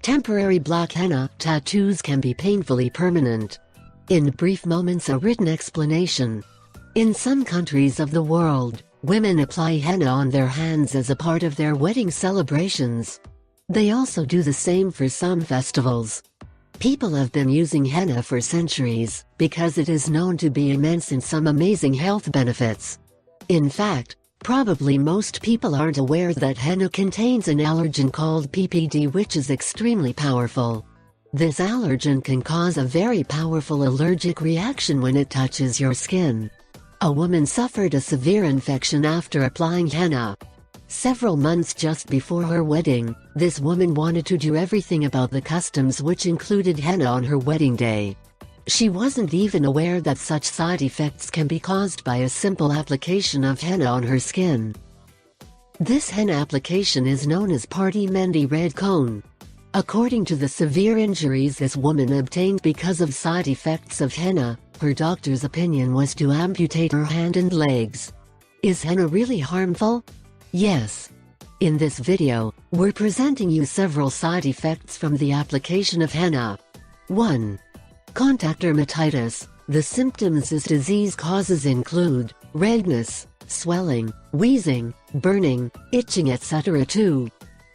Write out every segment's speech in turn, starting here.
Temporary black henna tattoos can be painfully permanent. In brief moments, a written explanation. In some countries of the world, women apply henna on their hands as a part of their wedding celebrations. They also do the same for some festivals. People have been using henna for centuries because it is known to be immense in some amazing health benefits. In fact, probably most people aren't aware that henna contains an allergen called PPD, which is extremely powerful. This allergen can cause a very powerful allergic reaction when it touches your skin. A woman suffered a severe infection after applying henna. Several months just before her wedding, this woman wanted to do everything about the customs, which included henna on her wedding day. She wasn't even aware that such side effects can be caused by a simple application of henna on her skin. This henna application is known as party mehendi red cone. According to the severe injuries this woman obtained because of side effects of henna, her doctor's opinion was to amputate her hand and legs. Is henna really harmful? Yes. In this video, we're presenting you several side effects from the application of henna. 1. Contact dermatitis. The symptoms this disease causes include redness, swelling, wheezing, burning, itching, etc. 2.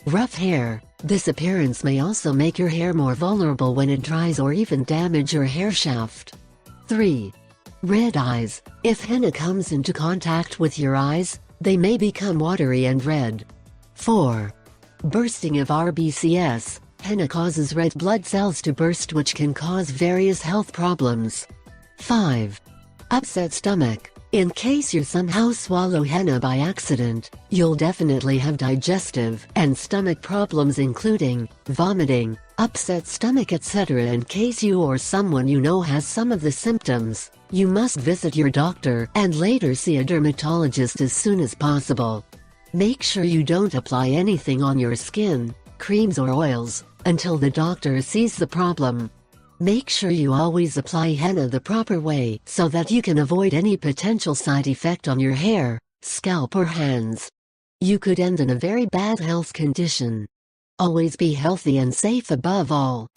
Rough hair. This appearance may also make your hair more vulnerable when it dries or even damage your hair shaft. 3. Red eyes. If henna comes into contact with your eyes, they may become watery and red. 4. Bursting of RBCs. Henna causes red blood cells to burst, which can cause various health problems. 5. Upset stomach. In case you somehow swallow henna by accident, you'll definitely have digestive and stomach problems, including vomiting, upset stomach, etc. In case you or someone you know has some of the symptoms, you must visit your doctor and later see a dermatologist as soon as possible. Make sure you don't apply anything on your skin, creams or oils, until the doctor sees the problem. Make sure you always apply henna the proper way so that you can avoid any potential side effect on your hair, scalp or hands. You could end in a very bad health condition. Always be healthy and safe above all.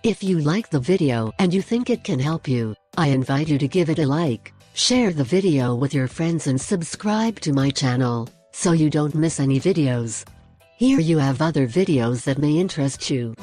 If you like the video and you think it can help you, I invite you to give it a like, share the video with your friends and subscribe to my channel, so you don't miss any videos. Here you have other videos that may interest you.